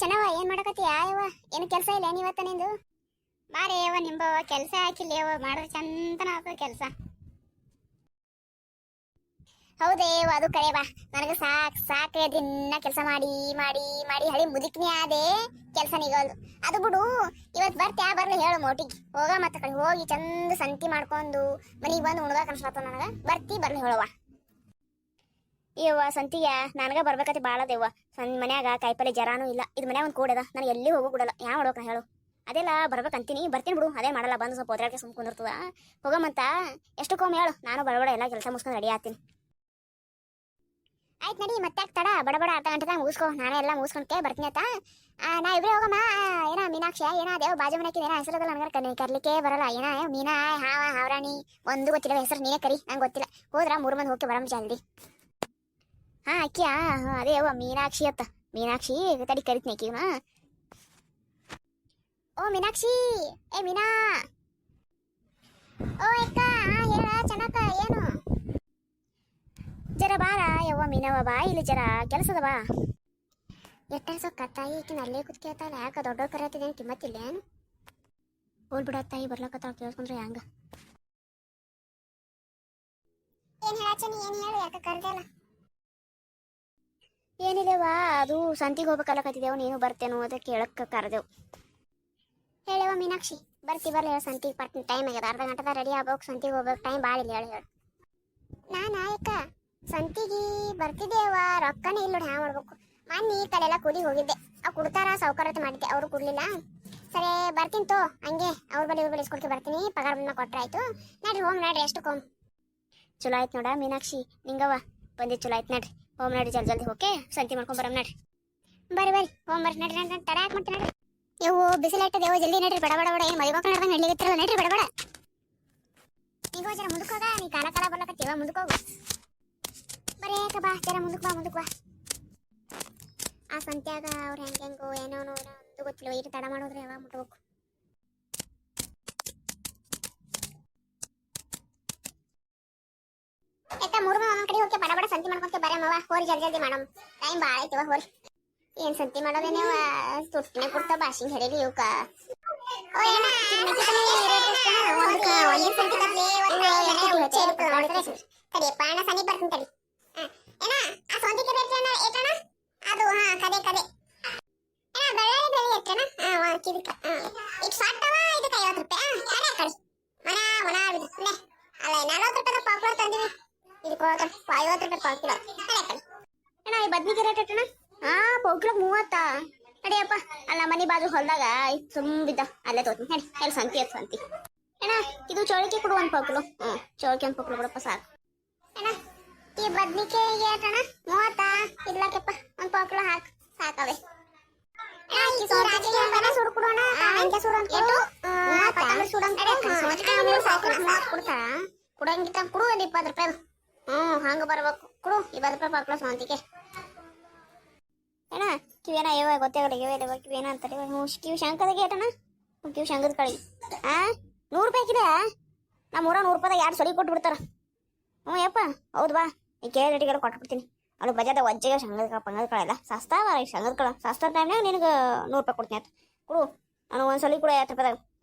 ಚೆನ್ನವ ಏನ್ ಮಾಡಕತ್ತೀಯ ಯವ್ವ? ಏನು ಕೆಲಸ ಇಲ್ಲ ನೀವತ್ತ ನಿಂದು? ಬಾರೇ ಯವ್ವ ನಿಂಬವ ಕೆಲಸ ಹಾಕಿಲ್ಲ ಯವ್ವ, ಮಾಡಿದ್ರೆ ಚಂತನ ಆಗ್ತದ ಕೆಲಸ. ಹೌದೇ ಯವ್ವ, ಅದು ಕರೆ ಬಾ. ನನಗೆ ಸಾಕು ದಿನ ಕೆಲಸ ಮಾಡಿ ಮಾಡಿ ಮಾಡಿ ಹಳಿ ಮುದುಕ್ನಿ ಆದೆ, ಕೆಲಸ ನಿಗೋದು. ಅದು ಬಿಡು, ಇವತ್ತು ಬರ್ತ್ಯಾ ಬರ್ಲಿ ಹೇಳು ಮೋಟಿಗೆ ಹೋಗ. ಮತ್ತೆ ಕಡೆ ಹೋಗಿ ಚಂದ ಸಂತಿ ಮಾಡ್ಕೊಂಡು ಮನಿಗೆ ಬಂದು ಉಣ್ದ ಕನ್ಸ್ಲತ್ತ ನನಗೆ. ಬರ್ತಿ ಬರ್ಲಿ ಹೇಳುವ. ಯವ್ವ ಸಂತಿಯ ನನಗ ಬರ್ಬೇಕತಿ ಭಾಳ ದೇವ್ವ. ಮನ್ಯಾಗ ಕಾಯಿಪಲ್ಲೆ ಜರಾನೂ ಇಲ್ಲ. ಇದು ಮನ್ಯಾಗ ಒಂದು ಕೂಡದ, ನನಗೆ ಎಲ್ಲಿ ಹೋಗೋ ಕೂಡಲ್ಲ. ಯಾವ ಮಾಡೋಕ ಹೇಳು? ಅದೆಲ್ಲ ಬರ್ಬೇಕಂತೀನಿ, ಬರ್ತೀನಿ ಬಿಡು. ಅದೇ ಮಾಡಲ್ಲ, ಬಂದು ಸ್ವಲ್ಪ ಓದ್ರಾಕೆ ಸುಮ್ ಕುಂದಿರ್ತದ. ಹೋಗಮಂತ ಎಷ್ಟಕ್ಕೊಮ್ಮೆ ಹೇಳು, ನಾನು ಬಡಬಡ ಎಲ್ಲ ಕೆಲಸ ಮುಗಿಸ್ಕೊಂಡು ರೆಡಿ ಆಗ್ತೀನಿ. ಆಯ್ತು ನಡಿ, ಮತ್ತೆ ತಡ ಬಡಬಡ ಅರ್ಧ ಗಂಟೆದಾಗ ಮುಗಿಸ್ಕೊ. ನಾನೇ ಎಲ್ಲ ಮುಗಿಸ್ಕೊಂಡ್ಕೆ ಬರ್ತೀನಿ ಆಯ್ತಾ? ನಾ ಇಬ್ಬರೇ ಹೋಗಮ್ಮ. ಏನ ಮೀನಾಕ್ಷಿ ಏನ ದೇವ್ ಬಾಜು ಮನೆಗೆ ಏನೋ ಹೆಸರದಲ್ಲ, ನನಗೆ ಕರ್ಲಿಕ್ಕೆ ಬರಲ್ಲ. ಏನ ಮೀನಾ ಹಾವರಾಣಿ ಒಂದು ಗೊತ್ತಿಲ್ಲ ಹೆಸರು, ನೀನೇ ಕರಿ, ನಂಗೆ ಗೊತ್ತಿಲ್ಲ. ಹೋದ್ರ 3 ಮಂದಿ ಹೋಗಿ ಬರಮ್ಮ ಜಲ್ದಿ. ಅಕ್ಕಿಯಾ? ಅದೇ ಅವ್ವ ಮೀನಾಕ್ಷಿ ಅತ್ತ. ಮೀನಾಕ್ಷಿ ತಡಿ ಕರಿತೀನಿ ಅಕ್ಕಿನ. ಓ ಮೀನಾಕ್ಷಿ, ಏ ಮೀನಾ. ಓ ಅಕ್ಕ, ಹೇಳ ಚೆನ್ನಕ್ಕ. ಏನು ಜರ ಬಾರ ಯವ್ವ ಮೀನವ, ಬಾ ಇಲ್ಲಿ ಜರ ಕೆಲಸದ ಬಾ. ಎಟ್ಟ ಸೊಕ್ಕತ್ತಾಯಿ ಈಕಿನ ಅಲ್ಲೇ ಕುತ್ಕೇತಾಳ. ಯಾಕ ದೊಡ್ಡ ಕರೆಯತ್ತಿದ್ದೇನು ಕಿಮ್ಮತ್ತಿಲ್ಲ ಏನು? ಹೋಲ್ ಬಿಡತ್ತಾಯಿ, ಬರ್ಲಕತ್ತಾಳ ಕೇಳಿಸ್ಕೊಂಡ್ರೆ ಹೆಂಗ? ಏನು ಹೇಳಚ್ಚನಿ, ಏನು ಹೇಳು, ಯಾಕೆ ಕರೆದಲ್ಲ? ಏನಿಲ್ಲವಾ, ಅದು ಸಂತಿಗೆ ಹೋಗ್ಬೇಕಲ್ಲಕತ್ತಿದ್ದೆವು, ನೀನು ಬರ್ತೇನೋ ಅದಕ್ಕೆ ಕೇಳಕ್ಕೆ ಕರೆದೆವು. ಹೇಳವ ಮೀನಾಕ್ಷಿ, ಬರ್ಲಿ ಹೇಳು. ಸಂತಿಗೆ ಬರ್ತೀನಿ, ಟೈಮ್ ಆಗ್ಯದ. ಅರ್ಧ ಗಂಟೆದಾಗ ರೆಡಿ ಆಗ್ಬೇಕು, ಸಂತಿಗೆ ಹೋಗ್ಬೇಕು. ಟೈಮ್ ಭಾಳ ಇಲ್ಲ ಹೇಳು. ನಾಯಕ ಸಂತಿಗೆ ಬರ್ತಿದ್ದೇವ, ರೊಕ್ಕನೇ ಇಲ್ಲ ನೋಡಿ, ಹ್ಯಾಂಗ ಮಾಡ್ಬೇಕು? ಮೊನ್ನೆ ಈ ಕಡೆ ಎಲ್ಲ ಕೂಲಿಗೆ ಹೋಗಿದ್ದೆ. ಅವ್ರು ಕೊಡ್ತಾರ ಸೌಕರ್ಯತೆ ಮಾಡಿದ್ದೆ, ಅವರು ಕೊಡ್ಲಿಲ್ಲ. ಸರಿ ಬರ್ತೀನಿ ತೋ, ಹಂಗೆ ಅವ್ರ ಬಳಿ ಇವ್ರ ಬಳಿ ಇಸ್ಕೊಳ್ಕೆ ಬರ್ತೀನಿ. ಪಗಾರ ಬಂದ ಕೊಟ್ರೆ ಆಯ್ತು. ನಡ್ರಿ ಹೋಮ್ ನಡ್ರಿ, ಎಷ್ಟಕ್ಕೊಮ್ ಚಲೋ ಆಯ್ತು ನೋಡ ಮೀನಾಕ್ಷಿ, ನಿಂಗವ ಬಂದಿದ್ದು ಚಲೋ ಆಯ್ತು. ನಡ್ರಿ ಹೋಮ್ ನಡ್ರಿ, ಜಲ್ದಿ ಓಕೆ, ಸಂತಿ ಮಾಡ್ಕೊಂಡ್ ಬರಮ್ ನಡ್ರಿ. ಬರ್ರಿ ಹೋಮ್ ಬರ್ರಿ, ನಡ್ರಿ ತಡ ಯಾಕೆ ಮಾಡ್ತೀನಿ ನಡ್ರಿ. ನೀವು ಬಿಸಿಲಾಯ್ತದೇವೋ, ಜಲ್ದಿ ನಡ್ರಿ, ಬಡ ಏನು ಮೈಗೋಕ ನಡ್ದಂಗೆ ನಡ್ಲಿಗತ್ತಿರಲ್ಲ. ನಡ್ರಿ ಬಡ ನಿಗೋ ಜರ ಮುಂದಕ್ಕೆ ಹೋಗ, ನೀ ಕಾಲ ಬರ್ಲಕತ್ತೀವ, ಮುಂದಕ್ಕೆ ಹೋಗು. ಬರೇಕ ಬಾ, ಜರ ಮುಂದಕ್ಕೆ ಬಾ. ಆ ಸಂತ್ಯಾಗ ಅವ್ರು ಹೆಂಗೋ ಏನೋ ಒಂದು ಗೊತ್ತಿಲ್ಲ. ಈಗ ತಡ ಮಾಡೋದ್ರೆ ಯಾವಾಗ ಮುಟ್ಬೇಕು? ಎತ್ತ 3 ಮಂದಿ ಕಡೆ ಹೋಗಿ ಬಡ ಸಂತಿ ಮಾಡ್ಕೊಂತ ಬರಮ್ಮವ. ಹೋರಿ ಜಲ್ದಿ ಮಾಡಮ್, ಟೈಮ್ ಭಾಳ ಐತಿವ. ಹೋರಿ ಏನ್ ಸಂತಿ ಮಾಡೋದೇನೇವ, ತುಟ್ಟಿನ ಕೊಡ್ತಾ ಭಾಷಿಂಗ್ ಹೆರೇಲಿ ಇವಕ್ಕ. ತಡಿಯಪ್ಪ ಅಣ್ಣ, ಸನಿ ಬರ್ತೀನಿ ತಡಿ. ಏನ ಆ ಸೌಂದಿ ಕಡೆ ಏಟಣ? ಅದು ಕದೆ ಏನ ಬೆಳ್ಳುಳ್ಳಿ ಎಷ್ಟಣ? ಕಿರಿಕ ಇದು ಸಟ್ಟವ, ಇದಕ್ಕೆ 50 ರೂಪಾಯಿ. ಕಡೆ ಕಳಿ ಮನ ಅಲ್ಲ 40 ರೂಪಾಯಿ ಪಾವ್ಕಿಲೋ ತಂದಿವಿ. ಇದಕ್ಕೆ 50 ರೂಪಾಯಿ ಪಾವ್ಕಿಲೋ. ಕಡೆ ಕಳಿ ಅಣ್ಣ. ಈ ಬದ್ನಿಕಾಯಿ ರೇಟ್ ಎಷ್ಟಣ? ಪಾವ್ಕಿಲೋ 30. ನಡಿಯಪ್ಪ, ಅಲ್ಲ ಮನಿ ಬಾಜು ಹೊಲ್ದಾಗ ತುಂಬಿದ್ದ, ಅಲ್ಲೇ ತೋತೀನಿ. ನಡಿ, ಎಲ್ಲಿ ಸಂತಿ ಅದು ಸಂತಿ. ಅಣ್ಣ ಇದು ಚೌಳಿಕೆ ಕೊಡು, 1 ಪಾವ್ಕಿಲೋ. ಚೌಳಿಕೆ 1 ಪಾವ್ಕಿಲೋ ಬಿಡಪ್ಪ, ಸಾಕು. ಅಣ್ಣ ಈ ಬದ್ನಿಕಾಯಿಗೆ ಏಟಣ? 30. ಇರ್ಲಾಕಪ್ಪ, 1 ಪಾವ್ಕಿಲೋ ಹಾಕು, ಸಾಕವೆ. ಸುಡು ಕೊಡೋಣ, ಕೊಡಂಗಿತ್ತ ಕೊಡು. ಒಂದು 20 ರೂಪಾಯಿ. ಹಂಗ ಬರ್ಬೇಕು, ಕೊಡು 20 ರೂಪಾಯಿ ಪಾವ್ಕಿಲೋ ಸ್ವಂತಿಗೆ. ಅಣ್ಣ ಕಿವೇನ ಯಾವ ಗೊತ್ತಾಗಲ್ಲ, ಕಿವೇನ ಅಂತಾರೆ. ಕಿವಿ ಶಂಕದಾಗ ಏಟಣ? ಕಿವಿ ಶಂಕದ ಕಳಿ 100 ರೂಪಾಯಿ ಕಿದೆ. ನಮ್ಮ ಊರ 100 ರೂಪಾಯಿದಾಗ 2 ಸೊಲಿ ಕೊಟ್ಟು ಬಿಡ್ತಾರ. ಯಪ್ಪ ಹೌದು ಬಾ, ಈ ಕೇಳಿ ರೇಟಿಗೆಲ್ಲ ಕೊಟ್ಬಿಡ್ತೀನಿ. ಅದು ಬಜಾರ್ದಾಗ ವಜ್ಜೆಗೆ ಶಂಗದ ಪಂಗದ ಕಳೆಲ್ಲ ಸಸ್ತಾ ಶಂಗದ ಕಳ ಸಸ್ತಾ ಟೈಮ್ನಾಗ ನಿನಗೆ 100 ರೂಪಾಯಿ ಕೊಡ್ತೀನಿ ಆಯ್ತು. ಕೊಡು, ನಾನು ಒಂದು ಸಲ ಕೂಡ 50 ರೂಪಾಯಿದಾಗ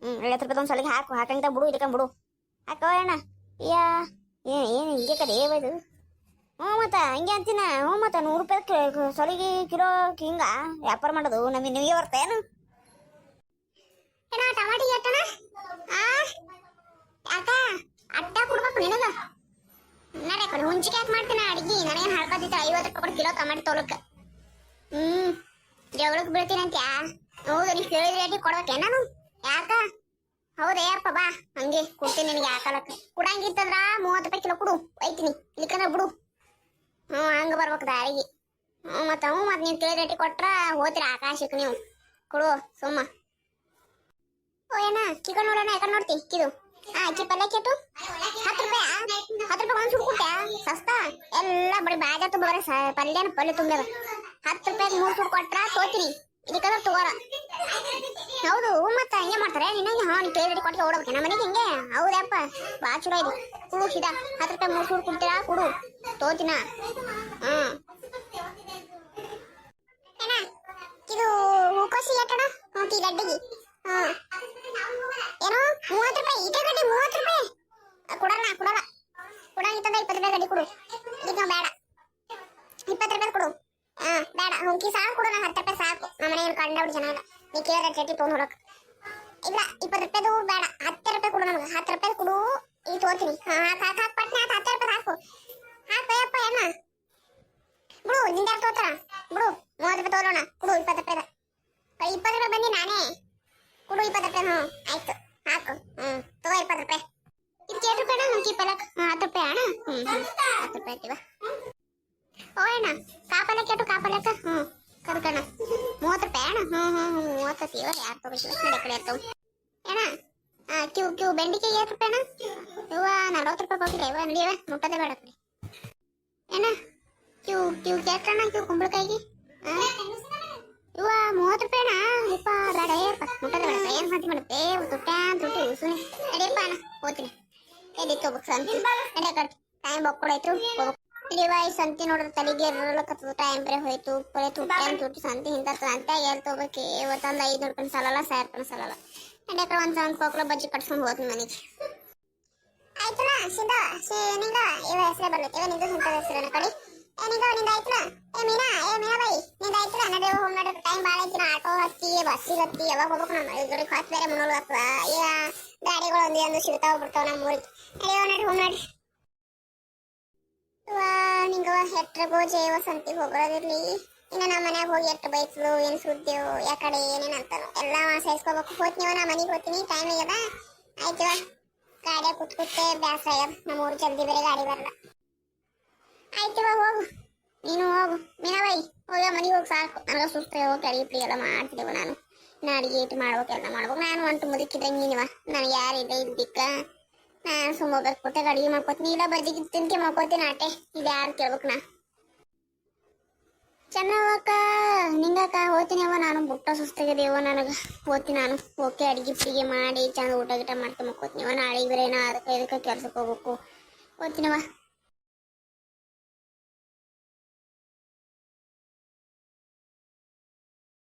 50 ರೂಪಾಯಿ ಒಂದು ಸಲಿಗೆ ಹಾಕಂಗಿದ್ದ ಬಿಡು, ಇದಕ್ಕೆ ಬಿಡು ಹಾಕವ ಅಣ್ಣ. ಏನು ಹಿಂಗೆ ಕಡೆ ಏವದು? ಮತ್ತೆ ಹಂಗೆ ಅಂತೀನ. ಮತ್ತೆ 100 ರೂಪಾಯಿ ಸಲಿಗೆ ಕಿಲೋ ಹಿಂಗ ವ್ಯಾಪಾರ ಮಾಡೋದು ನಿಮಗೆ ಬರ್ತಾ ಏನು? ಟಮಾಟಿ ಎಟ್ಟಣ? ಯಾಕ ಅಟ್ಟ ಕೊಡ್ಬೇಕು ನಿನಗ? ನಡೆ ಕಡೆ ಹುಂಚಿಕೆ ಯಾಕೆ ಮಾಡ್ತೀನಿ ಅಡಿಗೆ? ನನಗೇನು ಹಳ್ಕೊತಿತ್ತು 50 ರೂಪಾಯಿ ಕಿಲೋ ಟಮಾಟಿ ತೊಲಕ. ಜಗಳಕ್ಕೆ ಬೀಳ್ತೀನಿ ಅಂತ? ಹೌದು, ನೀನು ಕೇಳಿದ ರೇಟಿಗೆ ಕೊಡ್ಬೇಕೆ ನಾನು? ಯಾಕ? ಹೌದೇ ಅಪ್ಪ, ಬಾ ಹಂಗೆ ಕೊಡ್ತೀನಿ ನಿನಗೆ. ಯಾಕಲಕ್ಕ ಕೊಡಂಗಿತ್ತಂದ್ರ 30 ರೂಪಾಯಿ ಕಿಲೋ ಕೊಡು, ಒಯ್ತೀನಿ. ಇಲ್ಲಿಕಂದ್ರೆ ಬಿಡು. ಹಂಗೆ ಬರ್ಬೇಕು ದಾರಿಗೆ. ಮತ್ತೆ ನೀನು ಕೇಳಿದ ರೇಟಿಗೆ ಕೊಟ್ರ ಹೋಗ್ತೀರ ಆಕಾಶಕ್ಕೆ ನೀವು. ಕೊಡು ಸುಮ್ಮ. ಓ ಏನ ಚಿಕನ್ ನೋಡೋಣ, ಯಾಕಂದ್ರೆ ನೋಡ್ತಿ ಕಿದು ಅಕ್ಕಿ ಪಲ್ಯ ಕೆಟ್ಟು 10 ರೂಪಾಯಿ. 10 ರೂಪಾಯಿ ಒಂದು ಸುಡು ಕೊಟ್ಟೆ ಸಸ್ತಾ. ಎಲ್ಲ ಬರೀ ಬಾಜಾತು ಬರೀ ಪಲ್ಯ ತುಂಬ್ಯದ. 10 ರೂಪಾಯಿಗೆ 3 ಸುಡು ಕೊಟ್ರ ತೋತೀನಿ, ಇದಕ್ಕಂದ್ರೆ ತಗೋರ. ಹೌದು, ಮತ್ತೆ ಹಂಗೆ ಮಾಡ್ತಾರೆ ನಿನಗೆ. ನೀನು ಕೇಳಿ ಕೊಟ್ಟಿಗೆ ಓಡಬೇಕು ನಮ್ಮ ಮನೆಗೆ ಹಿಂಗೆ. ಹೌದಪ್ಪ, ಭಾಳ ಚಲೋ ಇದು. ಕುಡು ಸಿದಾ 10 ರೂಪಾಯಿ 3 ಸುಡು ಕೊಡ್ತೀರಾ? ಕುಡು ತೋತಿನ. ಏನ ಹುಂಕಿ ಸಾಕು ಕೊಡು, ನಾ 10 ರೂಪಾಯಿ ಸಾಕು. ನಮ್ಮ ಮನೆಯಲ್ಲಿ ಕಂಡಬಿಟ್ಟು ಜನ ಇಲ್ಲ, ನೀ ಕೇಳಿದ್ರೆ ಚಟಿ ತೊಗೊಂಡು ಹೊಡಕ್ ಇಲ್ಲ. 20 ರೂಪಾಯಿದು ಬೇಡ, 10 ರೂಪಾಯಿ ಕೊಡು ನಮ್ಗೆ. 10 ರೂಪಾಯಿ ಕೊಡು, ಈಗ ತೋತೀನಿ. ಹಾಕ್ ಪಟ್ನೆ, 10 ರೂಪಾಯಿ ಹಾಕು. ಹಾಕಯ್ಯಪ್ಪ ಏನ ಬಿಡು, ನಿಂದ ಯಾರು ತೋತಾರ ಬಿಡು. 30 ರೂಪಾಯಿ ತೋರೋಣ, ಕೊಡು 20 ರೂಪಾಯಿದ. 20 ರೂಪಾಯಿ ಬಂದಿ ನಾನೇ, ಕೊಡು 20 ರೂಪಾಯಿ. ಆಯ್ತು ಹಾಕು. ತಗೋ 20 ರೂಪಾಯಿ. ಇದಕ್ಕೆ 8 ರೂಪಾಯಿ ಹುಂಕಿ ಪಲಕ್. 10 ರೂಪಾಯಿ ಅಣ್ಣ. 10 ರೂಪಾಯಿ ಆಯ್ತಿವ. ಓ ಅಣ್ಣ ಕಾಪಲಕ್ಕೆ ಎಟ್ಟು ಕಾಪಲಕ್ಕ. ಕರ್ಕಣ್ಣ 30 ರೂಪಾಯಿ ಅಣ್ಣ. 30 ಇವ ಯಾರು ತಗೋಬೇಕು ನಡೆ ಕಡೆ ಇರ್ತಾವ ಅಣ್ಣ. ಕ್ಯೂ ಬೆಂಡಿಕೆಗೆ 8 ರೂಪಾಯಿ ಅಣ್ಣ. ಇವ 40 ರೂಪಾಯಿ ಹೋಗಿಲ್ಲ ಇವ, ನಡಿಯವ ಮುಟ್ಟದೆ ಬೇಡ ಕಡೆ ಅಣ್ಣ. ಕ್ಯೂ ಕೆಟ್ಟಣ್ಣ, ಕ್ಯೂ ಕುಂಬಳಕಾಯಿಗೆ ಇವ 30 ರೂಪಾಯಿ ಅಣ್ಣ. ಇಪ್ಪ ಬೇಡ ಏಪ್ಪ, ಮುಟ್ಟದೆ ಬೇಡ. ಏನು ಹಾಕಿ ಮಾಡುತ್ತೆ ತುಟ್ಟಿ ಸುನಿ. ನಡಿಯಪ್ಪ ಅಣ್ಣ ಹೋಗ್ತೀನಿ. ಎಲ್ಲಿ ಹೋಗ್ಬೇಕು ಸಂತಿ ನಡೆ ಕಟ್. ಟೈಮ್ ಬಕ್ಕೊಡಾಯ್ತು ಹೋಗ್ಬೇಕು. ಇವ ಈ ಸಂತಿ ನೋಡ್ರಿ ತಲೆಗೆ ಇರಲಕತ್ತದ. ಟೈಮ್ ಬೇರೆ ಹೋಯ್ತು. ಬರೀ ತುಟ್ಟಿ ಸಂತಿ ಹಿಂದ ಅಂತ ಎಲ್ಲಿ ತಗೋಬೇಕು. ಇವತ್ತೊಂದು 500 ರೂಪಾಯಿ ಸಾಲಲ್ಲ, 1000 ರೂಪಾಯಿ ಸಾಲಲ್ಲ. ನಡ್ಯಾಕ ಒಂದು ಕೊಕ್ಕಳ ಬಜ್ಜಿ ಕಟ್ಸ್ಕೊಂಡು ಹೋಗ್ತೀನಿ ಮನೆಗೆ. ಆಯ್ತಲ್ಲ ನಿಂಗ ಇವ ಹೆಸರೇ ಬರ್ಬೇಕು. ಇವ ನಿಂದು ಸಂತ ಹೆಸರನ್ನ ಕಡಿ. ನಿಂದ ಆಯ್ತಲ್ಲ. ಮೀನಾ ಬೈ ನಿಂದ ಆಯ್ತಲ್ಲ. ನಡೆ ಹೋಗಿ ನಡ್ರಿ, ಟೈಮ್ ಭಾಳ ಐತಿ. ಆಟೋ ಹತ್ತಿ ಬಸ್ಸಿಗೆ ಹತ್ತಿ ಯಾವಾಗ ಹೋಗ್ಬೇಕು. ನಮ್ಮ ಇದ್ರಿಗೆ ಹೊತ್ತು ಬೇರೆ ಮುನ್ನೋಳು ಆಗ್ತದ. ಈಗ ಗಾಡಿಗಳು ಒಂದು ಸಿಗ್ತಾವ ಬಿಡ್ತಾವ ನಮ್ಮ ಊರಿಗೆ. ನಡಿ ಹೋಗಿ ನಡ್ರಿ. ನಿಂಗವ ಹೆಟ್ರ ಗೋಜೆ ಇವ ಸಂತಿಗೆ ಹೋಗೋದಿರ್ಲಿ. ಇನ್ನ ನಮ್ಮ ಮನ್ಯಾಗ ಹೋಗಿ ಎಟ್ಟು ಬೈಸ್ಲು ಏನು ಸುದ್ದೇವು ಯಾಕಡೆ ಏನೇನು ಅಂತಾನು ಎಲ್ಲ ಸಹಿಸ್ಕೋಬೇಕು. ಹೋಗ್ತೀವ ನಾ ಮನೆಗೆ ಹೋಗ್ತೀನಿ, ಟೈಮ್ ಆಗ್ಯದ. ಆಯ್ತಿವ ಗಾಡಿಯಾಗ ಕೂತ್ಕೂತೆ ಬ್ಯಾಸ ಆಗ್ಯದ. ನಮ್ಮ ಊರು ಜಲ್ದಿ ಬೇರೆ ಗಾಡಿ ಬರಲ್ಲ. ಆಯ್ತಿವ ಹೋಗು, ನೀನು ಹೋಗು ಮೀನಾಬಾಯಿ. ಹೋಗ ಮನೆಗೆ ಹೋಗಿ ಸಾಕು. ನನಗೆ ಸುಸ್ತು ಹೋಗಿ ಅಡಿಗೆ ಪಡಿ ಎಲ್ಲ ಮಾಡ್ತಿದ್ದೇವೆ. ನಾನು ಅಡಿಗೆ ಇಟ್ಟು ಮಾಡ್ಬೇಕೆಲ್ಲ ಮಾಡ್ಬೇಕು. ನಾನು ಒಂಟು ಮುದುಕಿದ್ದಂಗೆ ನೀನಿವ, ನನಗೆ ಯಾರಿದೆ ಇದ್ದಿಕ್ಕ. ನಾನು ಸುಮ್ಮೋಗ್ಬೇಕು ಕೊಟ್ಟಾಗ ಅಡಿಗೆ ಮಾಡ್ಕೋತೀನಿ. ಇಲ್ಲ ಬಜ್ಜಿಗೆ ತಿನ್ಕೆ ಮಾಡ್ಕೋತೀನಿ ಆಟೆ. ಇದು ಯಾರು ಕೇಳ್ಬೇಕು ನಾ. ಚೆನ್ನವಕ್ಕ ನಿಂಗಕ್ಕ ಹೋಗ್ತೀನಿ ಅವ. ನಾನು ಬುಟ್ಟ ಸುಸ್ತಾಗಿದೆಯವ ನನಗೆ. ಹೋಗ್ತೀನಿ ನಾನು. ಓಕೆ ಅಡಿಗೆ ಪಿಡಿಗೆ ಮಾಡಿ ಚಂದ ಊಟ ಗೀಟ ಮಾಡ್ಕೊಂಡು ಮಾಡ್ಕೋತೀನಿ. ನಾಳೆಗೆ ಬೇರೆ ಅದಕ್ಕೆ ಇದಕ್ಕೆ ಕೆಲ್ಸಕ್ಕೆ ಹೋಗ್ಬೇಕು. ಹೋಗ್ತೀನವ.